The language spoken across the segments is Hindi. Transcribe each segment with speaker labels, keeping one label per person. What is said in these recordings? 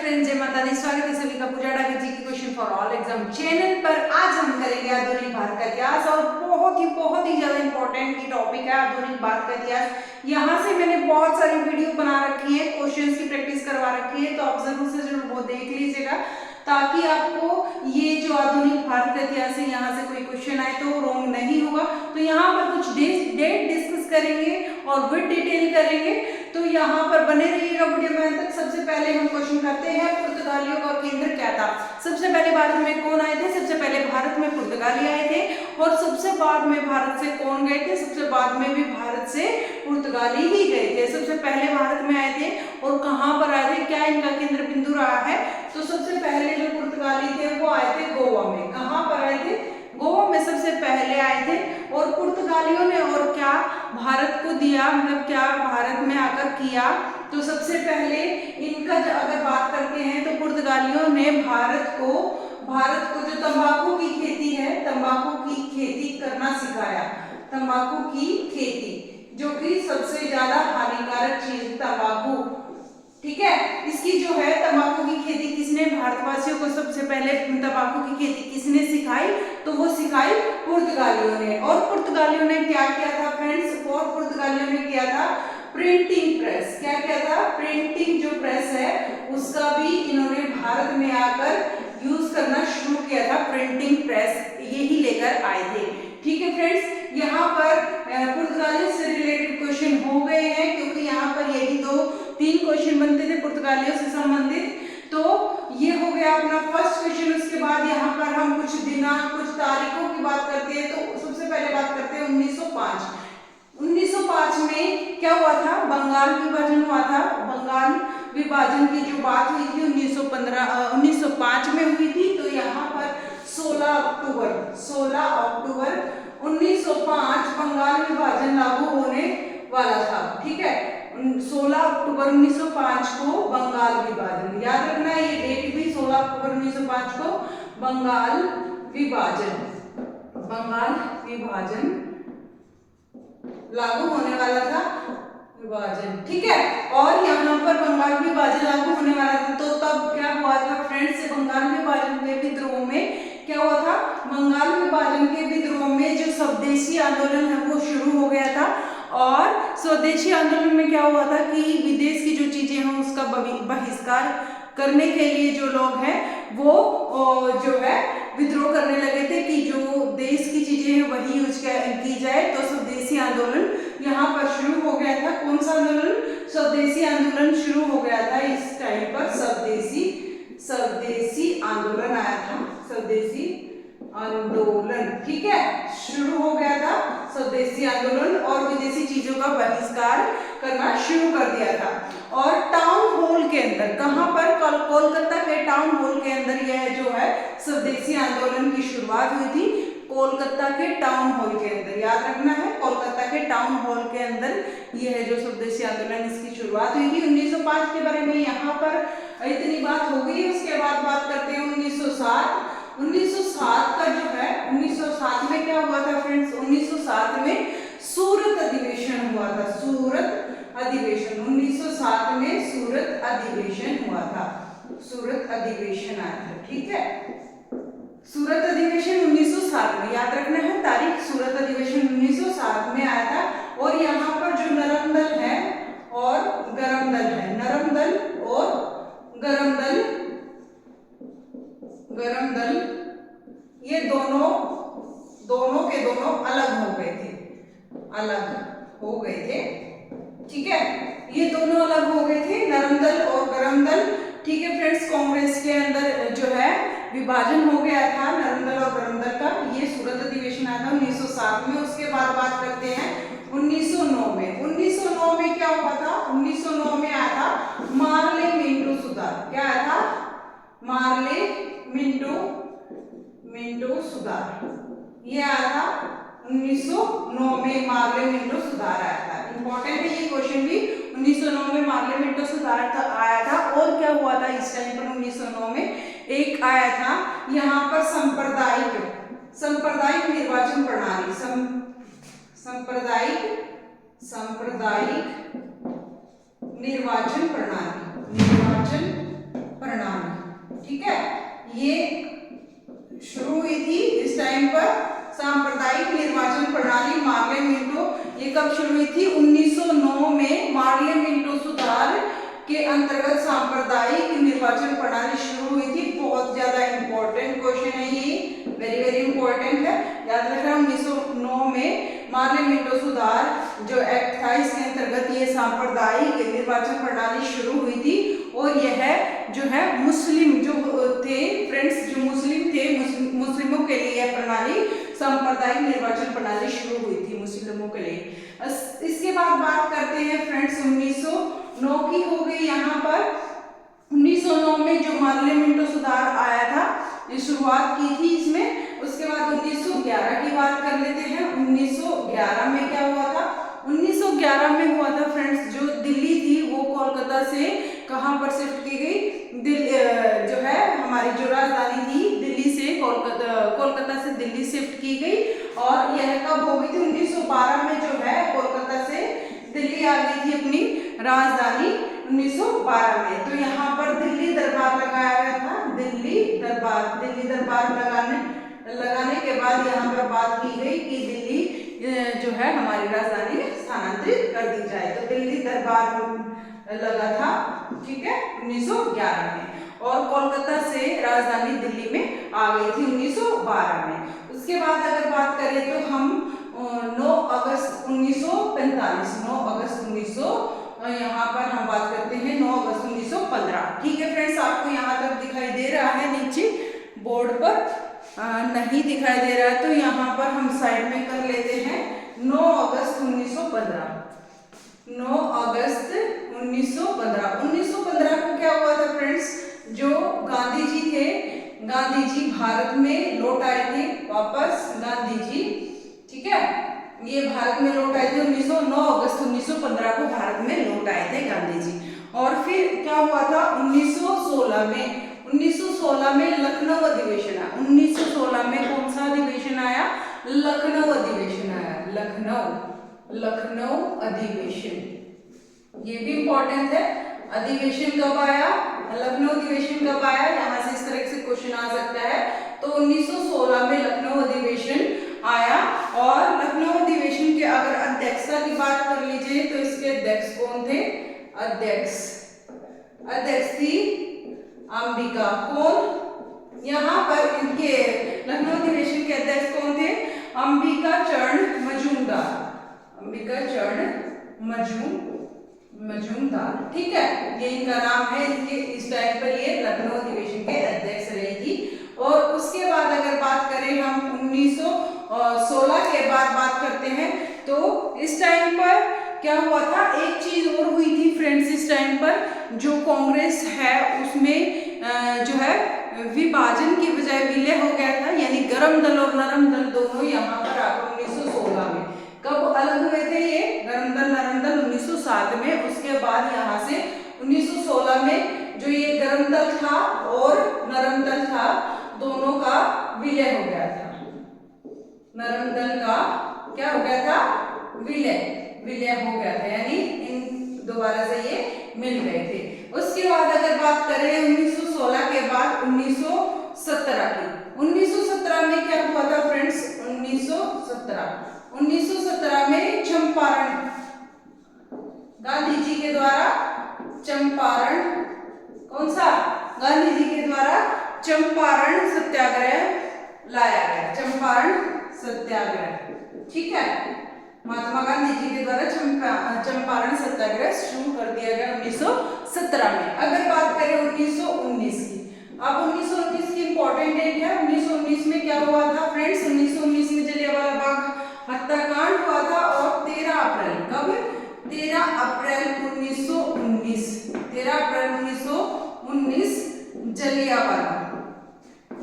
Speaker 1: फ्रेंड्स, जय माता दी। स्वागत है सभी का पूजा डाकर जी की question for all exam channel पर। आज हम करेंगे आधुनिक भारत का इतिहास और बहुत ही ज्यादा इंपॉर्टेंट की टॉपिक है आधुनिक भारत का इतिहास। यहाँ से मैंने बहुत सारी वीडियो बना रखी है, क्वेश्चंस की प्रैक्टिस करवा रखी है, तो आप जरूर से जरूर वो देख लीजिएगा ताकि आपको ये जो आधुनिक भारत का इतिहास है यहाँ से कोई क्वेश्चन आए तो रॉन्ग नहीं होगा। तो यहाँ पर कुछ डेट डिस्कस करेंगे और विद डिटेल करेंगे, तो यहाँ पर बने रहिएगा वीडियो में अंत तक। सबसे पहले हम क्वेश्चन करते हैं, पुर्तगालियों का केंद्र क्या था। सबसे पहले भारत में कौन आए थे? सबसे पहले भारत में पुर्तगाली आए थे और सबसे बाद में भारत से कौन गए थे? सबसे बाद में भी भारत से पुर्तगाली ही गए थे। सबसे पहले भारत में आए थे और कहाँ पर आए थे, क्या इनका केंद्र बिंदु रहा है? तो सबसे पहले जो पुर्तगाली थे वो आए थे गोवा में। कहाँ पर आए थे? गोवा में सबसे पहले आए थे। और पुर्तगालियों ने और क्या भारत को दिया, मतलब क्या भारत में आकर किया? तो सबसे पहले इनका अगर बात करते हैं तो पुर्तगालियों ने भारत को जो तंबाकू की खेती है, तंबाकू की खेती करना सिखाया। तंबाकू की खेती जो कि सबसे ज्यादा हानिकारक चीज तंबाकू, ठीक है। इसकी जो है तंबाकू की खेती किसने भारतवासियों को सबसे पहले तंबाकू की खेती किसने सिखाई? तो वो सिखाई पुर्तगालियों ने। और पुर्तगालियों ने क्या किया था फ्रेंड्स? और पुर्तगालियों ने किया था प्रिंटिंग प्रेस। क्या किया था? प्रिंटिंग जो प्रेस है उसका भी इन्होंने भारत में आकर यूज करना शुरू किया था। प्रिंटिंग प्रेस यही लेकर आए थे, ठीक है फ्रेंड्स। यहाँ पर पुर्तगालियों से रिलेटेड क्वेश्चन हो गए हैं, क्योंकि यहाँ पर यही 2-3 क्वेश्चन बनते थे पुर्तगालियों से संबंधित। तो ये हो गया अपना फर्स्ट क्वेश्चन। उसके बाद यहाँ पर हम कुछ दिनांक, कुछ तारीखों की बात करते हैं। तो सबसे पहले बात करते हैं 1905। 1905 में क्या हुआ था? बंगाल विभाजन हुआ था। बंगाल विभाजन की जो बात हुई थी 1905 में हुई थी। तो यहाँ पर 16 अक्टूबर 1905 बंगाल विभाजन लागू होने वाला था, ठीक है। 16 अक्टूबर 1905 को बंगाल विभाजन, याद रखना ये डेट भी 16 अक्टूबर 1905 को बंगाल विभाजन लागू होने वाला था। विभाजन, ठीक है। और यहाँ पर बंगाल विभाजन लागू होने वाला था, तो तब क्या हुआ था फ्रेंड्स? बंगाल विभाजन के विद्रोह में क्या हुआ था? बंगाल विभाजन के विद्रोह में जो स्वदेशी आंदोलन है वो शुरू हो गया था। और स्वदेशी आंदोलन में क्या हुआ था कि विदेश की जो चीजें हैं उसका बहिष्कार करने के लिए जो लोग हैं वो जो है विद्रोह करने लगे थे कि जो देश की चीजें हैं वही यूज की जाए। तो स्वदेशी आंदोलन यहाँ पर शुरू हो गया था। कौन सा आंदोलन? स्वदेशी आंदोलन शुरू हो गया था इस टाइम पर। स्वदेशी आंदोलन आया था। स्वदेशी आंदोलन, ठीक है, शुरू हो गया था स्वदेशी आंदोलन और विदेशी चीजों का बहिष्कार करना शुरू कर दिया था। और टाउन हॉल के अंदर, कहाँ पर? कोलकाता के टाउन हॉल के अंदर यह जो है स्वदेशी आंदोलन की शुरुआत हुई थी। कोलकाता के टाउन हॉल के अंदर, याद रखना है, कोलकाता के टाउन हॉल के अंदर यह जो स्वदेशी आंदोलन इसकी शुरुआत हुई थी। 1905 के बारे में यहाँ पर इतनी बात हो गई। उसके बाद बात करते हैं 1907। 1907 का जो है, 1907 में क्या हुआ था फ्रेंड्स? 1907 में सूरत अधिवेशन हुआ था। सूरत अधिवेशन 1907 में सूरत अधिवेशन हुआ था। सूरत अधिवेशन आया था, ठीक है। सूरत अधिवेशन 1907 में, याद रखना है तारीख। सूरत अधिवेशन 1907 में आया था। और यहाँ पर जो नरम दल है और गरम दल है, नरम दल और गरम दल ये दोनों के दोनों अलग हो गए थे, ठीक है। ये दोनों अलग हो गए थे, नरम दल और गरम दल, ठीक है फ्रेंड्स। कांग्रेस के अंदर जो है विभाजन हो गया था नरम दल और गरम दल का। ये सूरत अधिवेशन आया था 1907 में। उसके बाद बात करते हैं 1909 में। 1909 में क्या हुआ था? 1909 में आया था मार्ले मिंटो सुधार। क्या आया था? मार्ले मिंटो सुधार, ये आया था 1909 में। मार्ले मिंटो सुधार आया था। इंपॉर्टेंट है ये क्वेश्चन भी। 1909 में मार्ले मिंटो सुधार आया था। और क्या हुआ था इस टाइम पर? 1909 में एक आया था यहाँ पर सांप्रदायिक निर्वाचन प्रणाली। सांप्रदायिक निर्वाचन प्रणाली प्रणाली, ठीक है, ये शुरू हुई थी इस टाइम पर सांप्रदायिक निर्वाचन प्रणाली मार्ले मिंटो। ये कब शुरू हुई थी? 1909 में मार्ले मिंटो सुधार के अंतर्गत सांप्रदायिक निर्वाचन प्रणाली शुरू हुई थी। बहुत ज्यादा इंपॉर्टेंट क्वेश्चन है ये, वेरी वेरी इंपॉर्टेंट है, याद रखना। 1909 में मार्ले मिंटो सुधार जो एक्ट था इसके अंतर्गत ये सांप्रदायिक निर्वाचन प्रणाली शुरू हुई थी। और यह जो है मुस्लिम जो थे फ्रेंड्स, जो मुस्लिम थे, मुस्लिमों के लिए यह प्रणाली सांप्रदायिक निर्वाचन प्रणाली शुरू हुई थी मुस्लिमों के लिए। इसके बाद बात करते हैं फ्रेंड्स 1909 की हो गई। यहाँ पर 1909 में जो मार्ले मिंटो सुधार आया था, ये शुरुआत की थी इसमें। उसके बाद 1911 की बात कर लेते हैं। 1911 में क्या हुआ था? 1911 में हुआ था फ्रेंड्स, जो दिल्ली थी वो कोलकाता से कहाँ पर शिफ्ट की गई? जो है हमारी जो राजधानी थी दिल्ली से कोलकाता से दिल्ली शिफ्ट की गई। और यह कब हो गई थी? 1912 में जो है कोलकाता से दिल्ली आ गई थी अपनी राजधानी 1912 में। तो यहाँ पर दिल्ली दरबार लगाया गया था, दिल्ली दरबार लगाने के बाद यहाँ पर बात की गई कि दिल्ली जो है हमारी राजधानी में स्थानांतरित कर दी जाए। तो दिल्ली दरबार लगा था, ठीक है, 1911 में। और कोलकाता से राजधानी दिल्ली में आ गई थी 1912 में। उसके बाद अगर बात करें तो हम 9 अगस्त 1945, 9 अगस्त 1900 यहाँ पर हम बात करते हैं 9 अगस्त 1915। ठीक है फ्रेंड्स, आपको यहाँ तक दिखाई दे रहा है, नीचे बोर्ड पर नहीं दिखाई दे रहा है तो यहाँ पर हम साइड में कर लेते हैं। 9 अगस्त 1915, 9 अगस्त 1915। 1915 को क्या हुआ था फ्रेंड्स? जो गांधी जी थे, गांधी जी भारत में लौट आए थे वापस, गांधी जी, ठीक है, ये भारत में लौट आए थे 9 अगस्त 1915 को भारत में लौट आए थे गांधी जी। और फिर क्या हुआ था? 1916 में लखनऊ अधिवेशन आया। 1916 में कौन सा अधिवेशन आया? लखनऊ अधिवेशन आया, लखनऊ अधिवेशन। ये भी इंपॉर्टेंट है, अधिवेशन कब आया? लखनऊ अधिवेशन कब आया? यहाँ से इस तरह से क्वेश्चन आ सकता है। तो 1916 में लखनऊ अधिवेशन आया। और लखनऊ अधिवेशन के अगर अध्यक्षता की बात कर लीजिए तो इसके अध्यक्ष कौन थे? अध्यक्ष थी अंबिका। कौन? यहाँ पर इनके लखनऊ अधिवेशन के अध्यक्ष कौन थे? अंबिका चरण मजूमदार, ठीक है, ये इनका नाम है। इनके इस टाइम पर ये लखनऊ अधिवेशन के अध्यक्ष रही थी। और उसके बाद अगर बात करें हम 1916 के बाद बात करते हैं तो इस टाइम पर क्या हुआ था? एक चीज और हुई थी फ्रेंड्स इस टाइम पर, जो कांग्रेस है उसमें जो है विभाजन की बजाय विलय हो गया था, यानी गरम दल और नरम दल दोनों यहाँ पर आकर 1916 में कब अलग हुए थे? ये गरम दल नरम दल 1907 में। उसके बाद यहाँ से 1916 में जो ये गरम दल था और नरम दल था दोनों का विलय हो गया था। नरम दल का क्या हो गया था? विलय हो गया था, यानी इन दोबारा से ये मिल गए थे। उसके बाद अगर बात करें 1916 के बाद 1917 की, 1917 में क्या हुआ था फ्रेंड्स? 1917 में चंपारण, गांधी जी के द्वारा चंपारण, कौन सा? गांधी जी के द्वारा चंपारण सत्याग्रह लाया गया, चंपारण सत्याग्रह, ठीक है, महात्मा गांधी जी के द्वारा चंपारण सत्याग्रह शुरू कर दिया गया 1917 में। अगर बात करें 1919 की, अब 1919 की इंपॉर्टेंट डेट है। 1919 में क्या हुआ था फ्रेंड्स? 1919 में जलियांवाला बाग हत्याकांड हुआ था। और 13 अप्रैल, कब? 13 अप्रैल 1919, 13 अप्रैल 1919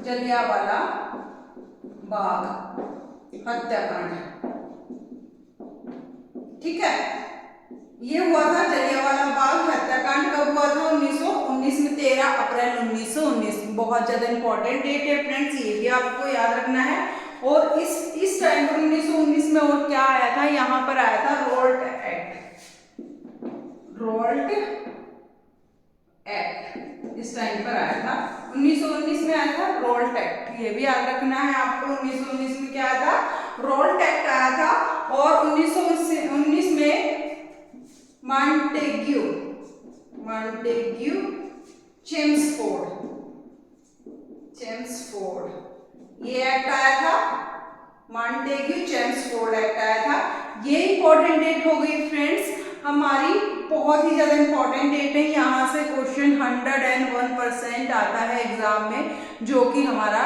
Speaker 1: जलियांवाला बाग हत्याकांड, ठीक है, ये हुआ था जलियांवाला बाग हत्याकांड। कब हुआ था? 1919 में, 13 अप्रैल 1919। बहुत ज्यादा इंपॉर्टेंट डेट है फ्रेंड्स, ये भी आपको याद रखना है। और इस टाइम पर 1919 में और क्या आया था? यहाँ पर आया था रोल्ट एक्ट, इस टाइम पर आया था। 1919 में आया था रोल्ट एक्ट, ये भी याद रखना है आपको। 1919 में क्या आया था? रोल्ट एक्ट आया था। और 1919 में मॉन्टेग्यू चेम्सफोर्ड ये एक्ट आया था। मॉन्टेग्यू चेम्सफोर्ड एक्ट आया था। ये इंपॉर्टेंट डेट हो गई फ्रेंड्स हमारी, बहुत ही ज्यादा इंपॉर्टेंट डेट है। यहाँ से क्वेश्चन 101% आता है एग्जाम में, जो कि हमारा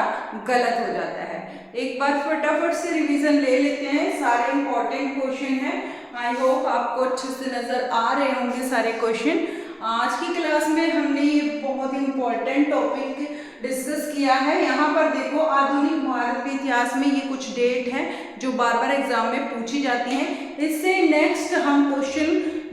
Speaker 1: गलत हो जाता है। एक बार फटाफट से रिवीजन ले लेते हैं, सारे इंपॉर्टेंट क्वेश्चन हैं। आई होप आपको अच्छे से नजर आ रहे होंगे सारे क्वेश्चन। आज की क्लास में हमने ये बहुत ही इंपॉर्टेंट टॉपिक डिस्कस किया है। यहाँ पर देखो, आधुनिक भारत के इतिहास में ये कुछ डेट हैं जो बार बार एग्जाम में पूछी जाती हैं। इससे नेक्स्ट हम क्वेश्चन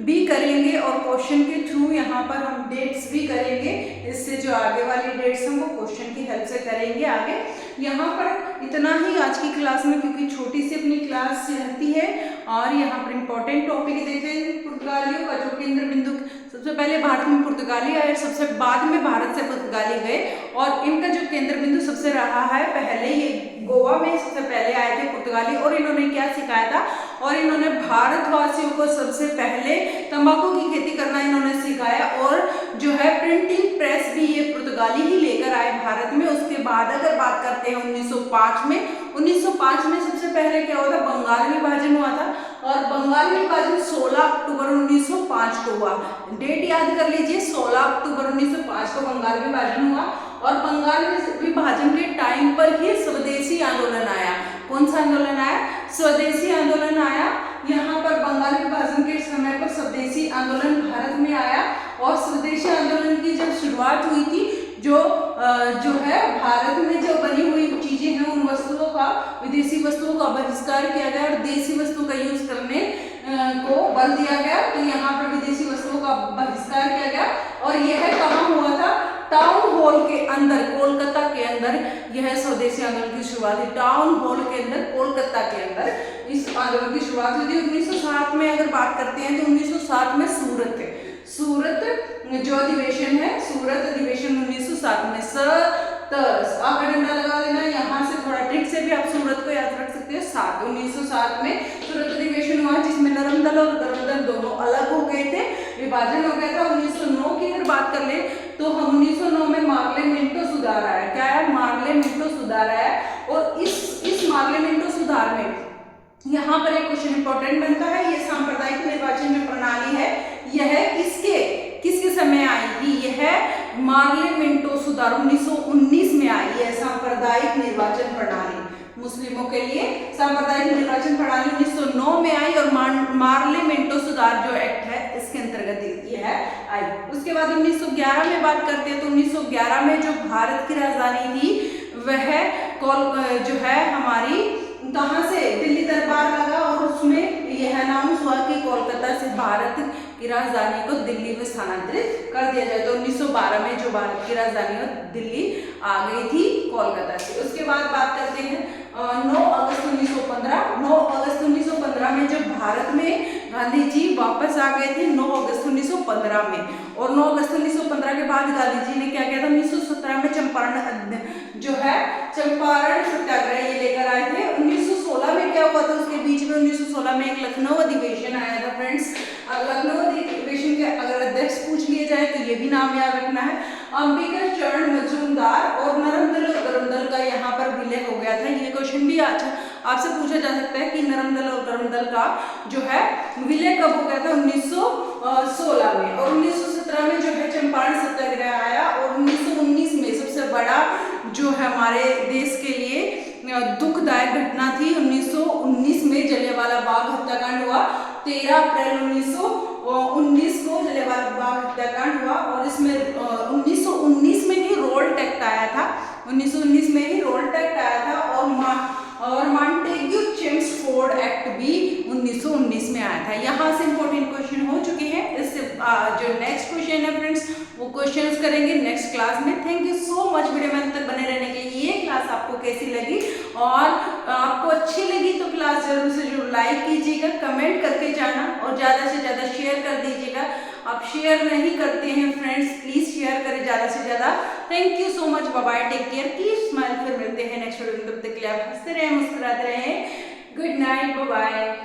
Speaker 1: भी करेंगे और क्वेश्चन के थ्रू यहाँ पर हम डेट्स भी करेंगे। इससे जो आगे वाली डेट्स हैं वो क्वेश्चन की हेल्प से करेंगे आगे। यहाँ पर इतना ही आज की क्लास में, क्योंकि छोटी सी अपनी क्लास रहती है। और यहाँ पर इंपॉर्टेंट टॉपिक देखें, पुर्तगालियों का जो केंद्र बिंदु, सबसे पहले भारत में पुर्तगाली आए, सबसे बाद में भारत से पुर्तगाली गए। और इनका जो केंद्र बिंदु सबसे रहा है, पहले ये गोवा में सबसे पहले आए थे पुर्तगाली। और इन्होंने क्या सिखाया था? और इन्होंने भारतवासियों को सबसे पहले तंबाकू की खेती करना इन्होंने सिखाया। और जो है प्रिंटिंग प्रेस भी ये पुर्तगाली ही लेकर आए भारत में। उसके बाद अगर बात करते हैं 1905 में सबसे पहले क्या हुआ था? बंगाल विभाजन हुआ था। और बंगाल विभाजन 16 अक्टूबर 1905 को हुआ। डेट याद कर लीजिए, 16 अक्टूबर 1905 को बंगाल विभाजन हुआ। और बंगाल विभाजन के टाइम पर ही स्वदेशी आंदोलन आया। कौन सा आंदोलन आया? स्वदेशी आंदोलन आया। यहाँ पर बंगाल विभाजन के समय पर स्वदेशी आंदोलन भारत में आया। और स्वदेशी आंदोलन की जब शुरुआत हुई थी, जो है भारत में जो बनी हुई चीजें हैं उन वस्तुओं का, विदेशी वस्तुओं का बहिष्कार किया गया और देसी वस्तुओं का यूज करने को बल दिया गया। तो यहाँ पर विदेशी वस्तुओं का बहिष्कार किया गया। और यह कहाँ हुआ था? टाउन हॉल के अंदर, कोलकाता के अंदर यह स्वदेशी आंदोलन की शुरुआत हुई। टाउन हॉल के अंदर, कोलकाता के अंदर इस आंदोलन की शुरुआत हुई थी। 1907 में अगर बात करते हैं तो 1907 में सूरत जो अधिवेशन है, सूरत अधिवेशन 1907 में आपका डंडा लगा देना। यहाँ से थोड़ा ट्रिक से भी आप सूरत को याद रख सकते हैं। 1907 में सूरत अधिवेशन हुआ, जिसमें नरम दल और गरम दल दोनों अलग हो गए थे, विभाजन हो गया था। 1909 की अगर बात कर ले तो हम 1909 में मार्लेमेंटो सुधार आया। क्या है? मार्लेमेंटो सुधार आया। और इस मार्लेमेंटो सुधार में यहाँ पर एक क्वेश्चन इंपॉर्टेंट बनता है। ये सांप्रदायिक निर्वाचन जो प्रणाली है, यह किसके समय आई थी? यह मार्लेमेंटो सुधार 1919 में आई है। सांप्रदायिक निर्वाचन प्रणाली मुस्लिमों के लिए सांप्रदायिक निर्वाचन प्रणाली 1909 में आई। और मार्लेमेंटो सुधार जो एक्ट है इसके अंतर्गत ये है आई। उसके बाद 1911 में बात करते हैं तो 1911 में जो भारत की राजधानी थी वह जो है हमारी कहाँ से? दिल्ली दरबार लगा। और उसमें यह अनाउंस हुआ कि कोलकाता से भारत की राजधानी को दिल्ली में स्थानांतरित कर दिया जाए। तो 1912 में जो भारत की राजधानी है दिल्ली आ गई थी कोलकाता से। उसके बाद बात करते हैं 9 अगस्त 1915 में जब भारत में गांधी जी वापस आ गए थे 9 अगस्त 1915 में। और 9 अगस्त 1915 के बाद गांधी जी ने क्या किया था? 1917 में चंपारण सत्याग्रह ये लेकर आए थे। 1916 में क्या हुआ था? उसके बीच में 1916 में एक लखनऊ अधिवेशन आया था फ्रेंड्स। लखनऊ अधिवेशन के अगर अध्यक्ष पूछ लिए जाए तो ये भी नाम याद रखना है, अंबिका चरण मजूमदार। और नरम दल और गरम दल का यहाँ पर विलय हो गया था। ये क्वेश्चन भी अच्छा आपसे पूछा जा सकता है कि नरम दल और गरम दल का जो है विलय कब हो गया था? 1916 में। और 1917 में जो है चंपारण सत्याग्रह आया। और 1919 में सबसे बड़ा जो है हमारे देश के लिए दुखदायक घटना थी, 1919 में जलियांवाला बाग हत्याकांड हुआ। 13 अप्रैल 1919 को जलियांवाला बाग हत्याकांड हुआ। और इसमें 1919 में ही रोल्ट एक्ट आया था। 1919 में ही रोल्ट एक्ट आया था। और मॉन्टेग्यू चेम्सफोर्ड एक्ट भी 1919 में आया था। यहाँ से इंपॉर्टेंट क्वेश्चन हो चुके हैं। इससे जो नेक्स्ट क्वेश्चन है फ्रेंड्स वो क्वेश्चंस करेंगे नेक्स्ट क्लास में। Thank you so much video में अंत तक बने रहने के लिए। ये क्लास आपको कैसी लगी? और आपको अच्छी लगी तो क्लास जरूर से जरूर लाइक कीजिएगा, कमेंट करके जाना और ज़्यादा से ज़्यादा शेयर कर दीजिएगा। आप शेयर नहीं करते हैं फ्रेंड्स, प्लीज शेयर करें ज़्यादा से ज़्यादा। Thank you so much, bye bye, take care, keep smile. फिर मिलते हैं नेक्स्ट वीडियो में, तब तक के लिए आप हंसते रहे, मुस्कुराते रहे। Good night, bye bye.